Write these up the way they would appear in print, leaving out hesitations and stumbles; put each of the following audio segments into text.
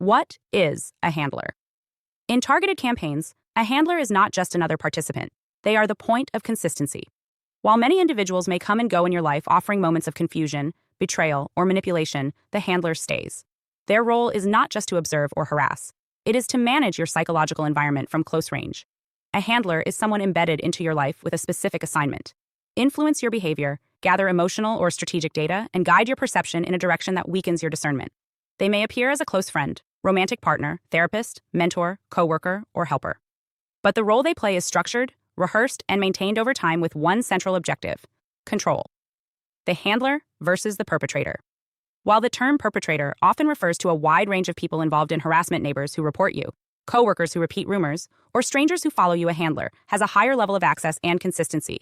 What is a handler? In targeted campaigns, a handler is not just another participant. They are the point of consistency. While many individuals may come and go in your life offering moments of confusion, betrayal, or manipulation, the handler stays. Their role is not just to observe or harass. It is to manage your psychological environment from close range. A handler is someone embedded into your life with a specific assignment. Influence your behavior, gather emotional or strategic data, and guide your perception in a direction that weakens your discernment. They may appear as a close friend, romantic partner, therapist, mentor, coworker, or helper. But the role they play is structured, rehearsed, and maintained over time with one central objective: control. The handler versus the perpetrator. While the term perpetrator often refers to a wide range of people involved in harassment, neighbors who report you, coworkers who repeat rumors, or strangers who follow you, a handler has a higher level of access and consistency.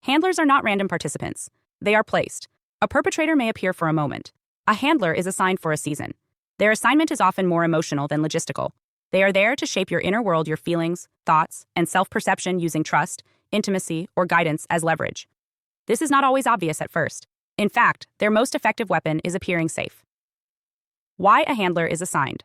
Handlers are not random participants. They are placed. A perpetrator may appear for a moment. A handler is assigned for a season. Their assignment is often more emotional than logistical. They are there to shape your inner world, your feelings, thoughts, and self-perception using trust, intimacy, or guidance as leverage. This is not always obvious at first. In fact, their most effective weapon is appearing safe. Why a handler is assigned.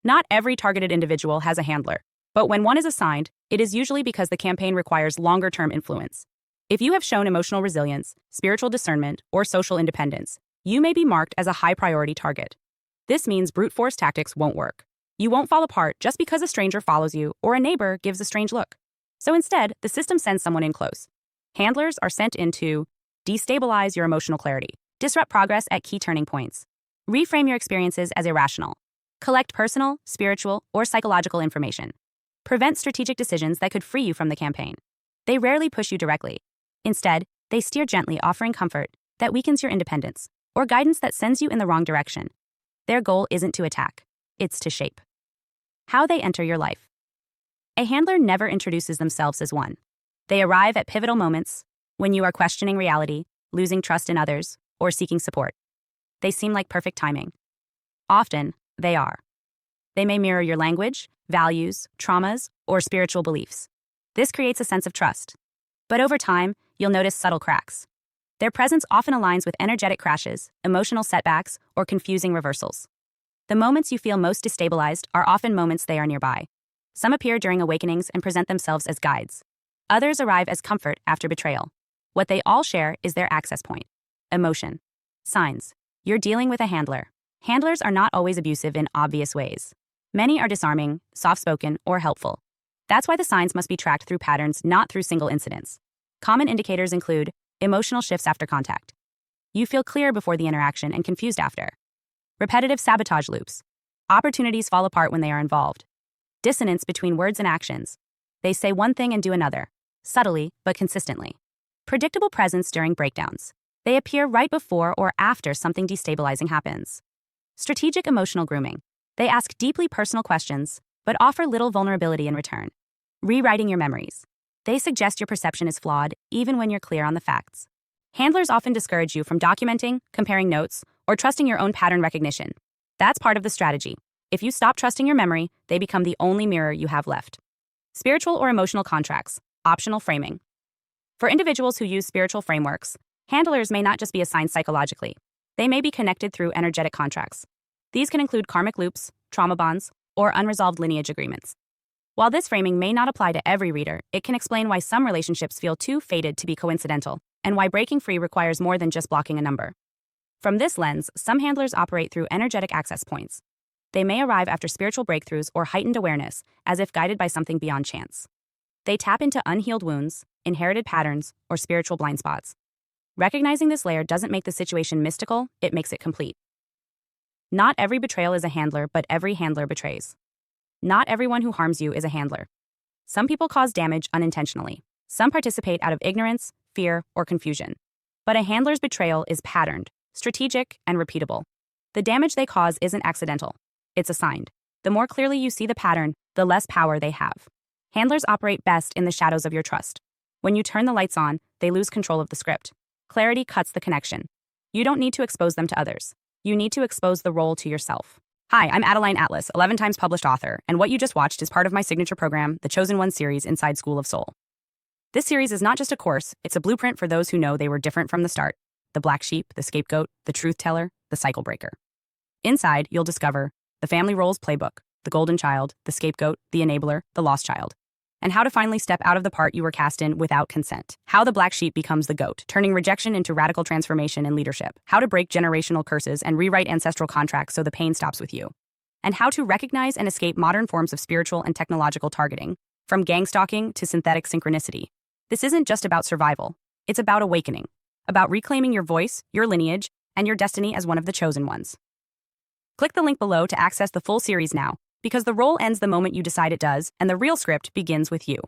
Not every targeted individual has a handler, but when one is assigned, it is usually because the campaign requires longer-term influence. If you have shown emotional resilience, spiritual discernment, or social independence, you may be marked as a high-priority target. This means brute force tactics won't work. You won't fall apart just because a stranger follows you or a neighbor gives a strange look. So instead, the system sends someone in close. Handlers are sent in to destabilize your emotional clarity, disrupt progress at key turning points, reframe your experiences as irrational, collect personal, spiritual, or psychological information, prevent strategic decisions that could free you from the campaign. They rarely push you directly. Instead, they steer gently, offering comfort that weakens your independence or guidance that sends you in the wrong direction. Their goal isn't to attack, it's to shape. How they enter your life. A handler never introduces themselves as one. They arrive at pivotal moments when you are questioning reality, losing trust in others, or seeking support. They seem like perfect timing. Often, they are. They may mirror your language, values, traumas, or spiritual beliefs. This creates a sense of trust. But over time, you'll notice subtle cracks. Their presence often aligns with energetic crashes, emotional setbacks, or confusing reversals. The moments you feel most destabilized are often moments they are nearby. Some appear during awakenings and present themselves as guides. Others arrive as comfort after betrayal. What they all share is their access point: emotion. Signs. You're dealing with a handler. Handlers are not always abusive in obvious ways. Many are disarming, soft-spoken, or helpful. That's why the signs must be tracked through patterns, not through single incidents. Common indicators include emotional shifts after contact. You feel clear before the interaction and confused after. Repetitive sabotage loops. Opportunities fall apart when they are involved. Dissonance between words and actions. They say one thing and do another, subtly but consistently. Predictable presence during breakdowns. They appear right before or after something destabilizing happens. Strategic emotional grooming. They ask deeply personal questions, but offer little vulnerability in return. Rewriting your memories. They suggest your perception is flawed, even when you're clear on the facts. Handlers often discourage you from documenting, comparing notes, or trusting your own pattern recognition. That's part of the strategy. If you stop trusting your memory, they become the only mirror you have left. Spiritual or emotional contracts. Optional framing. For individuals who use spiritual frameworks, handlers may not just be assigned psychologically. They may be connected through energetic contracts. These can include karmic loops, trauma bonds, or unresolved lineage agreements. While this framing may not apply to every reader, it can explain why some relationships feel too fated to be coincidental, and why breaking free requires more than just blocking a number. From this lens, some handlers operate through energetic access points. They may arrive after spiritual breakthroughs or heightened awareness, as if guided by something beyond chance. They tap into unhealed wounds, inherited patterns, or spiritual blind spots. Recognizing this layer doesn't make the situation mystical, it makes it complete. Not every betrayal is a handler, but every handler betrays. Not everyone who harms you is a handler. Some people cause damage unintentionally. Some participate out of ignorance, fear, or confusion. But a handler's betrayal is patterned, strategic, and repeatable. The damage they cause isn't accidental. It's assigned. The more clearly you see the pattern, the less power they have. Handlers operate best in the shadows of your trust. When you turn the lights on, they lose control of the script. Clarity cuts the connection. You don't need to expose them to others. You need to expose the role to yourself. Hi, I'm Adeline Atlas, 11 times published author, and what you just watched is part of my signature program, the Chosen One series inside School of Soul. This series is not just a course, it's a blueprint for those who know they were different from the start: the black sheep, the scapegoat, the truth teller, the cycle breaker. Inside, you'll discover the family roles playbook, the golden child, the scapegoat, the enabler, the lost child. And how to finally step out of the part you were cast in without consent. How the black sheep becomes the goat, turning rejection into radical transformation in leadership. How to break generational curses and rewrite ancestral contracts so the pain stops with you. And how to recognize and escape modern forms of spiritual and technological targeting, from gangstalking to synthetic synchronicity. This isn't just about survival. It's about awakening, about reclaiming your voice, your lineage, and your destiny as one of the chosen ones. Click the link below to access the full series now, because the role ends the moment you decide it does, and the real script begins with you.